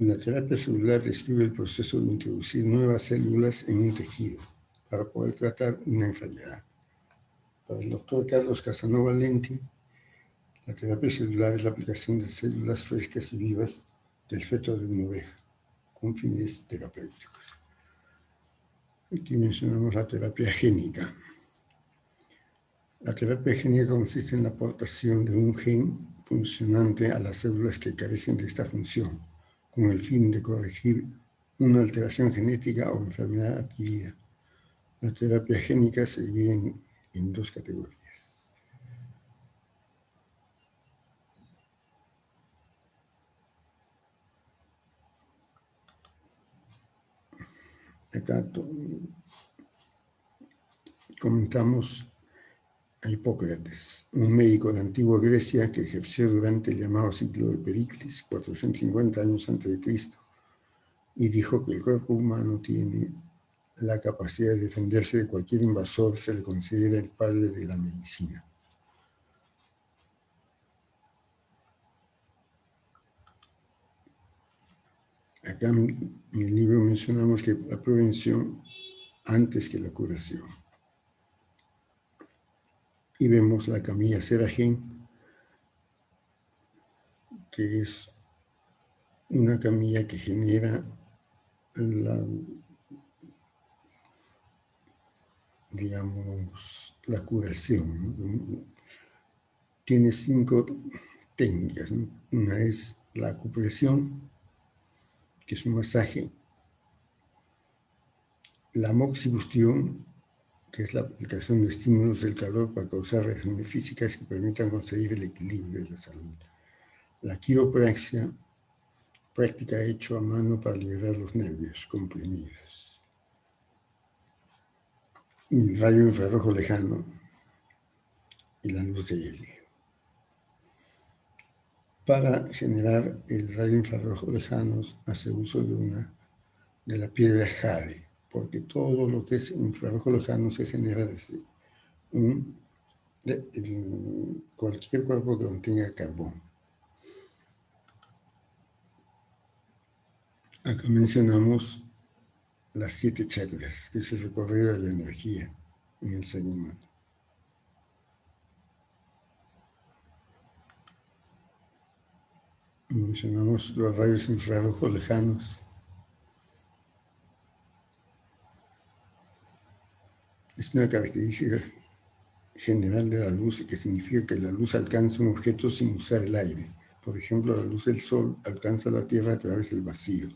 La terapia celular describe el proceso de introducir nuevas células en un tejido para poder tratar una enfermedad. Para el doctor Carlos Casanova Lenti, la terapia celular es la aplicación de células frescas y vivas del feto de una oveja con fines terapéuticos. Aquí mencionamos la terapia génica. La terapia génica consiste en la aportación de un gen funcionante a las células que carecen de esta función, con el fin de corregir una alteración genética o enfermedad adquirida. La terapia génica se divide en dos categorías. Acá comentamos a Hipócrates, un médico de la antigua Grecia que ejerció durante el llamado ciclo de Pericles, 450 años antes de Cristo, y dijo que el cuerpo humano tiene la capacidad de defenderse de cualquier invasor. Se le considera el padre de la medicina. Acá en el libro mencionamos que la prevención antes que la curación. Y vemos la camilla Seragen, que es una camilla que genera la curación, ¿no? Tiene 5 técnicas, ¿no? Una es la acupresión, que es un masaje; la moxibustión, que es la aplicación de estímulos del calor para causar reacciones físicas que permitan conseguir el equilibrio de la salud; la quiropraxia, práctica hecha a mano para liberar los nervios comprimidos; y el rayo infrarrojo lejano y la luz de helio. Para generar el rayo infrarrojo lejano hace uso de la piedra jade, porque todo lo que es infrarrojo lejano se genera desde cualquier cuerpo que contenga carbón. Acá mencionamos las 7 chakras, que es el recorrido de la energía en el ser humano. Mencionamos los rayos infrarrojos lejanos. Es una característica general de la luz, que significa que la luz alcanza un objeto sin usar el aire. Por ejemplo, la luz del sol alcanza la Tierra a través del vacío,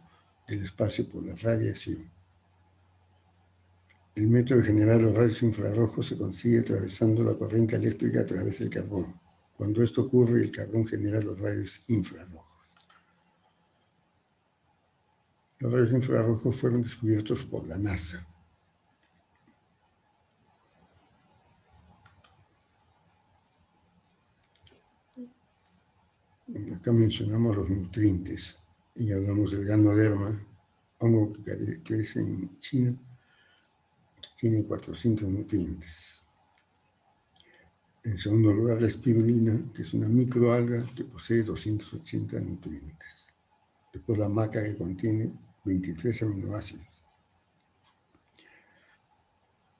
del espacio, por la radiación. El método de generar los rayos infrarrojos se consigue atravesando la corriente eléctrica a través del carbón. Cuando esto ocurre, el carbón genera los rayos infrarrojos. Los rayos infrarrojos fueron descubiertos por la NASA. Acá mencionamos los nutrientes y hablamos del Ganoderma, hongo que crece en China, que tiene 400 nutrientes. En segundo lugar, la espirulina, que es una microalga que posee 280 nutrientes. Después la maca, que contiene 23 aminoácidos,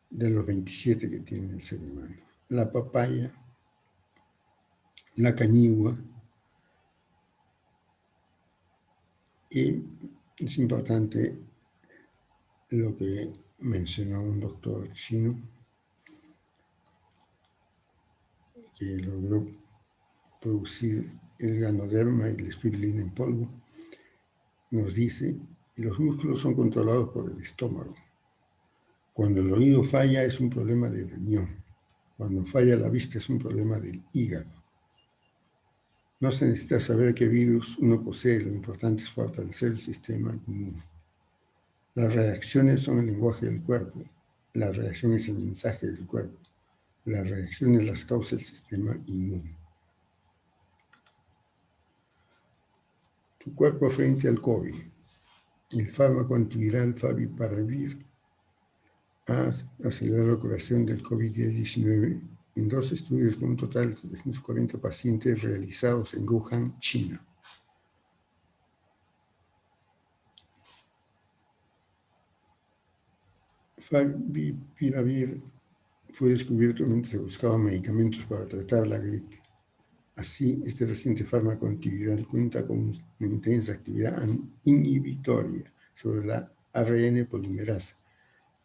de los 27 que tiene el ser humano. La papaya, la cañigua, y es importante lo que mencionó un doctor chino, que logró producir el Ganoderma y la espirulina en polvo. Nos dice que los músculos son controlados por el estómago. Cuando el oído falla es un problema del riñón. Cuando falla la vista es un problema del hígado. No se necesita saber qué virus uno posee, lo importante es fortalecer el sistema inmune. Las reacciones son el lenguaje del cuerpo. La reacción es el mensaje del cuerpo. Las reacciones las causa el sistema inmune. Tu cuerpo frente al COVID. El fármaco antiviral Favipiravir ha acelerado la curación del COVID-19 en 2 estudios con un total de 340 pacientes realizados en Wuhan, China. Favipiravir fue descubierto mientras se buscaban medicamentos para tratar la gripe. Así, este reciente fármaco antiviral cuenta con una intensa actividad inhibitoria sobre la ARN polimerasa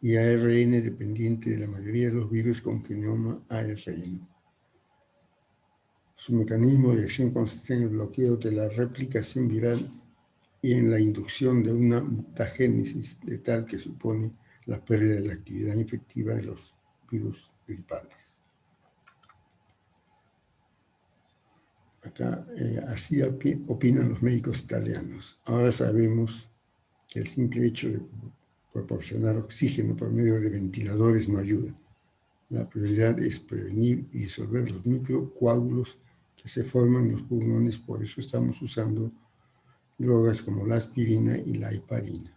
y ARN dependiente de la mayoría de los virus con genoma ARN. Su mecanismo de acción consiste en el bloqueo de la replicación viral y en la inducción de una mutagénesis letal que supone la pérdida de la actividad infectiva de los virus gripales. Acá, así opinan los médicos italianos. Ahora sabemos que el simple hecho de proporcionar oxígeno por medio de ventiladores no ayuda. La prioridad es prevenir y disolver los microcoágulos que se forman en los pulmones, por eso estamos usando drogas como la aspirina y la heparina,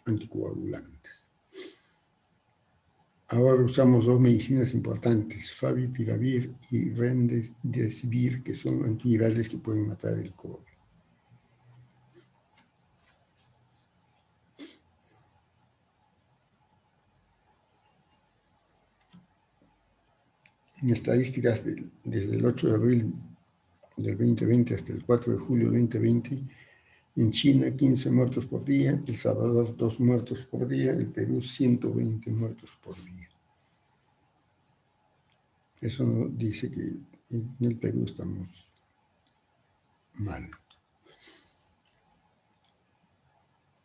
anticoagulantes. Ahora usamos dos medicinas importantes, favipiravir y remdesivir, que son antivirales que pueden matar el COVID. En estadísticas desde el 8 de abril del 2020 hasta el 4 de julio del 2020, en China 15 muertos por día, El Salvador 2 muertos por día, el Perú 120 muertos por día. Eso dice que en el Perú estamos mal.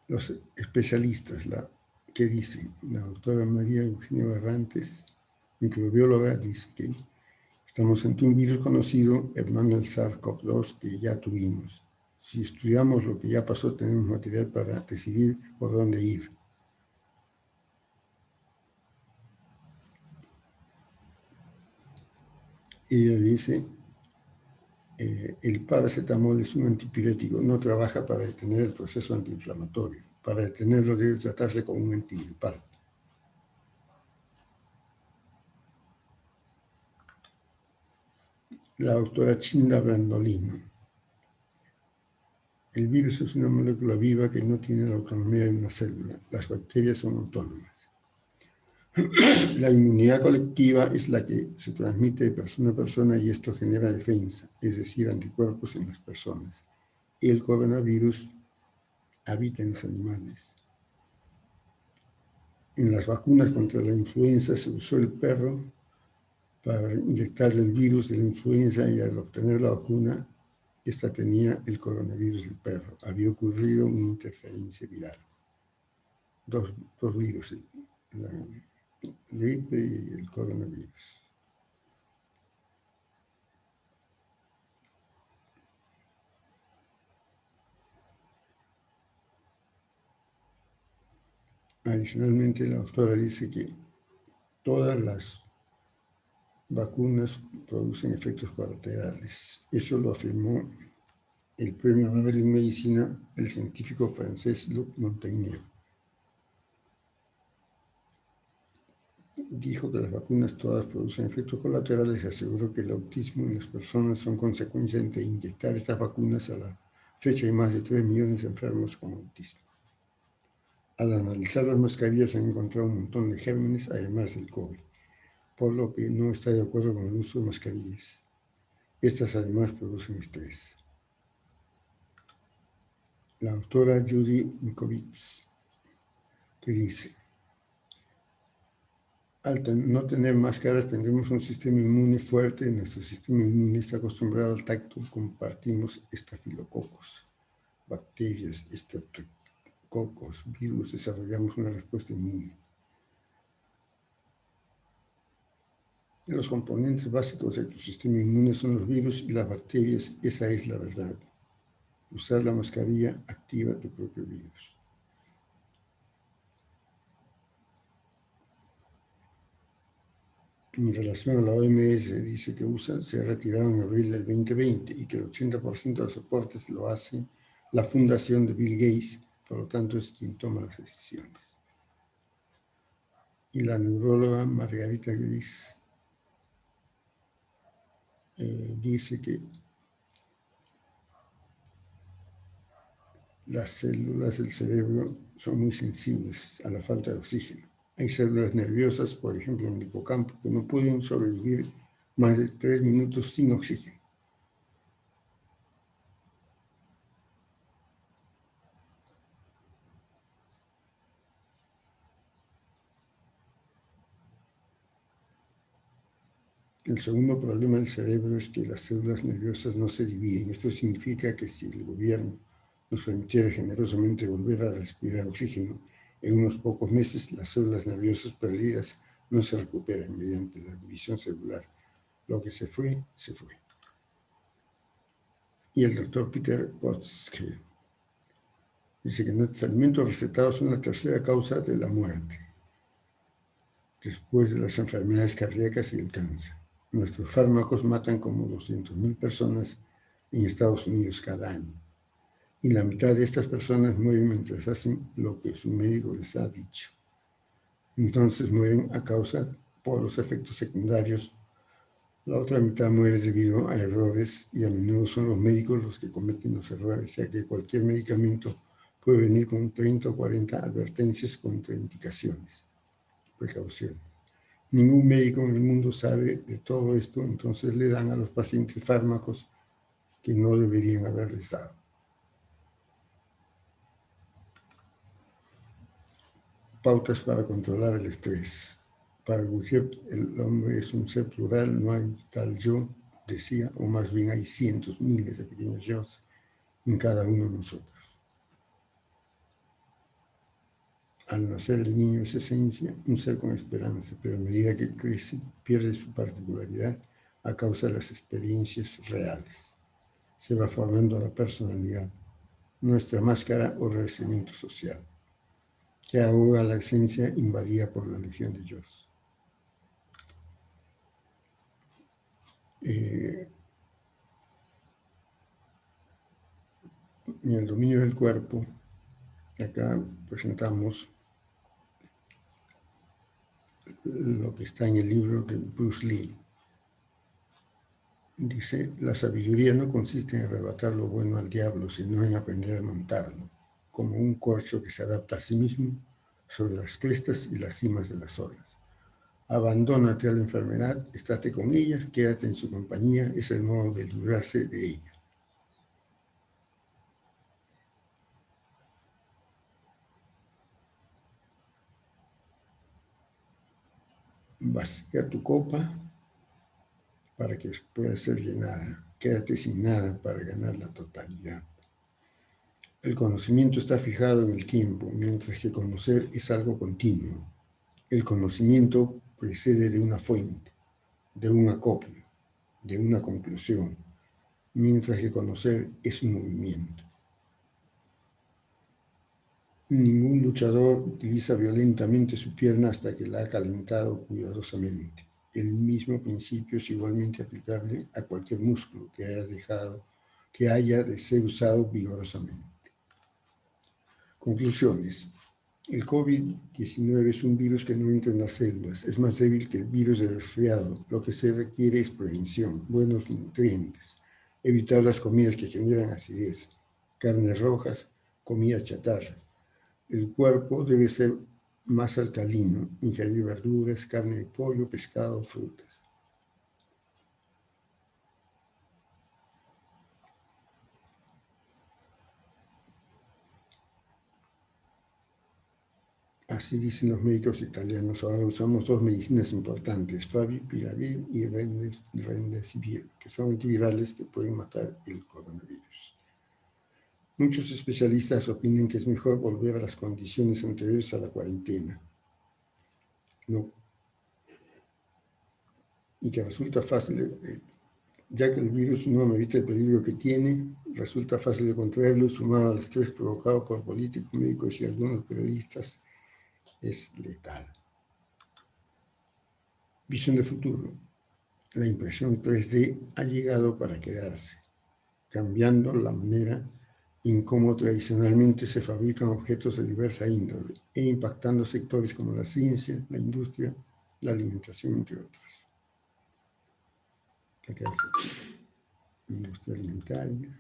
Los especialistas, ¿qué dicen? La doctora María Eugenia Barrantes, microbióloga, dice que estamos ante un virus conocido, hermano del SARS-CoV-2, que ya tuvimos. Si estudiamos lo que ya pasó, tenemos material para decidir por dónde ir. Ella dice, el paracetamol es un antipirético, no trabaja para detener el proceso antiinflamatorio. Para detenerlo debe tratarse con un antigripal. La doctora Chinda Brandolino. El virus es una molécula viva que no tiene la autonomía de una célula. Las bacterias son autónomas. La inmunidad colectiva es la que se transmite de persona a persona y esto genera defensa, es decir, anticuerpos en las personas. El coronavirus habita en los animales. En las vacunas contra la influenza se usó el perro para inyectarle el virus de la influenza y al obtener la vacuna, esta tenía el coronavirus del perro. Había ocurrido una interferencia viral. Dos virus, la gripe y el coronavirus. Adicionalmente, la doctora dice que todas las vacunas producen efectos colaterales. Eso lo afirmó el premio Nobel en Medicina, el científico francés Luc Montagnier. Dijo que las vacunas todas producen efectos colaterales y aseguró que el autismo en las personas son consecuencia de inyectar estas vacunas. A la fecha hay más de 3 millones de enfermos con autismo. Al analizar las mascarillas se han encontrado un montón de gérmenes, además del COVID, por lo que no está de acuerdo con el uso de mascarillas. Estas además producen estrés. La doctora Judy Mikovits, que dice, al no tener máscaras tendremos un sistema inmune fuerte. Nuestro sistema inmune está acostumbrado al tacto. Compartimos estafilococos, bacterias, estreptococos, virus. Desarrollamos una respuesta inmune. Los componentes básicos de tu sistema inmune son los virus y las bacterias. Esa es la verdad. Usar la mascarilla activa tu propio virus. En relación a la OMS, dice que USA se ha retirado en abril del 2020 y que el 80% de los aportes lo hace la fundación de Bill Gates, por lo tanto es quien toma las decisiones. Y la neuróloga Margarita Gris dice que las células del cerebro son muy sensibles a la falta de oxígeno. Hay células nerviosas, por ejemplo, en el hipocampo, que no pueden sobrevivir más de 3 minutos sin oxígeno. El segundo problema del cerebro es que las células nerviosas no se dividen. Esto significa que si el gobierno nos permitiera generosamente volver a respirar oxígeno, en unos pocos meses las células nerviosas perdidas no se recuperan mediante la división celular. Lo que se fue, se fue. Y el doctor Peter Gottschalk dice que nuestros alimentos recetados son la tercera causa de la muerte, después de las enfermedades cardíacas y el cáncer. Nuestros fármacos matan como 200.000 personas en Estados Unidos cada año. Y la mitad de estas personas mueren mientras hacen lo que su médico les ha dicho. Entonces mueren a causa por los efectos secundarios. La otra mitad muere debido a errores y a menudo son los médicos los que cometen los errores, ya que cualquier medicamento puede venir con 30 o 40 advertencias contraindicaciones, precauciones. Ningún médico en el mundo sabe de todo esto, entonces le dan a los pacientes fármacos que no deberían haberles dado. Pautas para controlar el estrés. Para Gurdjieff, el hombre es un ser plural, no hay tal yo, decía, o más bien hay cientos, miles de pequeños yo en cada uno de nosotros. Al nacer el niño es esencia, un ser con esperanza, pero a medida que crece, pierde su particularidad a causa de las experiencias reales. Se va formando la personalidad, nuestra máscara o revestimiento social, que ahoga la esencia invadida por la legión de Dios. En el dominio del cuerpo, acá presentamos lo que está en el libro de Bruce Lee. Dice, la sabiduría no consiste en arrebatar lo bueno al diablo, sino en aprender a montarlo, como un corcho que se adapta a sí mismo sobre las crestas y las cimas de las olas. Abandónate a la enfermedad, estate con ella, quédate en su compañía, es el modo de librarse de ella. Vacía tu copa para que pueda ser llenada. Quédate sin nada para ganar la totalidad. El conocimiento está fijado en el tiempo, mientras que conocer es algo continuo. El conocimiento precede de una fuente, de un acopio, de una conclusión, mientras que conocer es un movimiento. Ningún luchador utiliza violentamente su pierna hasta que la ha calentado cuidadosamente. El mismo principio es igualmente aplicable a cualquier músculo que haya de ser usado vigorosamente. Conclusiones. El COVID-19 es un virus que no entra en las células, es más débil que el virus del resfriado. Lo que se requiere es prevención, buenos nutrientes, evitar las comidas que generan acidez, carnes rojas, comida chatarra. El cuerpo debe ser más alcalino, ingerir verduras, carne de pollo, pescado, frutas. Así dicen los médicos italianos. Ahora usamos dos medicinas importantes, Favipiravir y Remdesivir, que son antivirales que pueden matar el coronavirus. Muchos especialistas opinan que es mejor volver a las condiciones anteriores a la cuarentena. No. Y que resulta fácil, ya que el virus no amerita el peligro que tiene, resulta fácil de contraerlo, sumado al estrés provocado por políticos, médicos y algunos periodistas, es letal. Visión de futuro. La impresión 3D ha llegado para quedarse, cambiando la manera en cómo tradicionalmente se fabrican objetos de diversa índole e impactando sectores como la ciencia, la industria, la alimentación, entre otros. Industria alimentaria,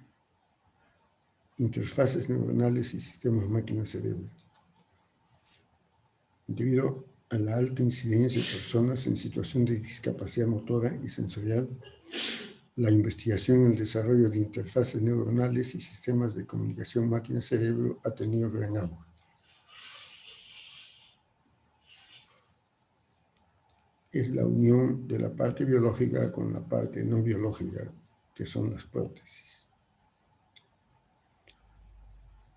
interfaces neuronales y sistemas máquina-cerebro. Debido a la alta incidencia de personas en situación de discapacidad motora y sensorial, la investigación en el desarrollo de interfaces neuronales y sistemas de comunicación máquina-cerebro ha tenido gran auge. es la unión de la parte biológica con la parte no biológica, que son las prótesis.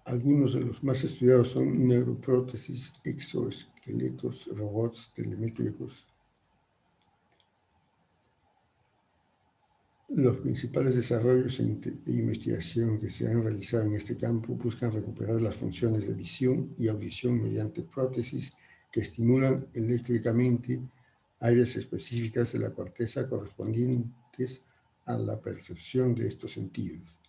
Algunos de los más estudiados son neuroprótesis, exoesqueletos, robots telemétricos. Los principales desarrollos de investigación que se han realizado en este campo buscan recuperar las funciones de visión y audición mediante prótesis que estimulan eléctricamente áreas específicas de la corteza correspondientes a la percepción de estos sentidos.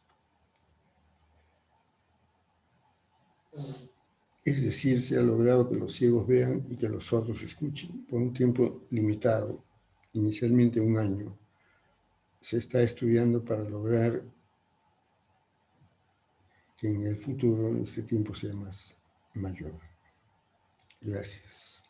Es decir, se ha logrado que los ciegos vean y que los sordos escuchen por un tiempo limitado, inicialmente 1 año. Se está estudiando para lograr que en el futuro este tiempo sea mayor. Gracias.